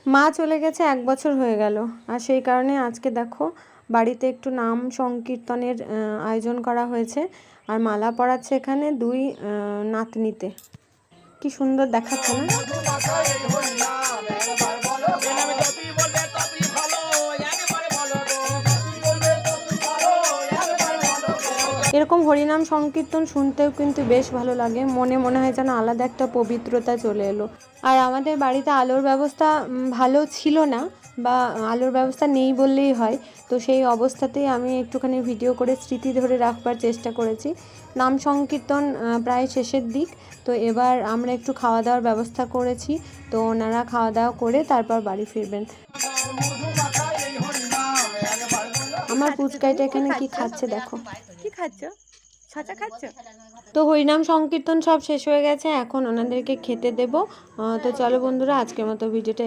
মা চলে গেছে 1 বছর হয়ে গেল, আর সেই কারণে আজকে দেখো বাড়িতে একটু নাম সংকীর্তনের আয়োজন করা হয়েছে। আর মালা পরাচ্ছে এখানে 2 নাতনিতে। কি সুন্দর দেখাচ্ছে না? এরকম হরিনাম সংকীর্তন শুনতেও কিন্তু বেশ ভালো লাগে, মনে হয় যেন আলাদা একটা পবিত্রতা চলে এলো। আর আমাদের বাড়িতে আলোর ব্যবস্থা ভালো ছিল না, বা আলোর ব্যবস্থা নেই বললেই হয়। তো সেই অবস্থাতেই আমি একটুখানি ভিডিও করে স্মৃতি ধরে রাখবার চেষ্টা করেছি। নাম সংকীর্তন প্রায় শেষের দিক, তো এবার আমরা একটু খাওয়া দাওয়ার ব্যবস্থা করেছি। তো ওনারা খাওয়া দাওয়া করে তারপর বাড়ি ফিরবেন। আমার পুচকাইটা এখানে কি খাচ্ছে দেখো। কি খাচ্ছ? ছচা খাচ্ছ? তো হরিনাম সংকীর্তন সব শেষ হয়ে গেছে, এখন ওনাদেরকে খেতে দেব। তো চলো বন্ধুরা, আজকের মতো ভিডিওটা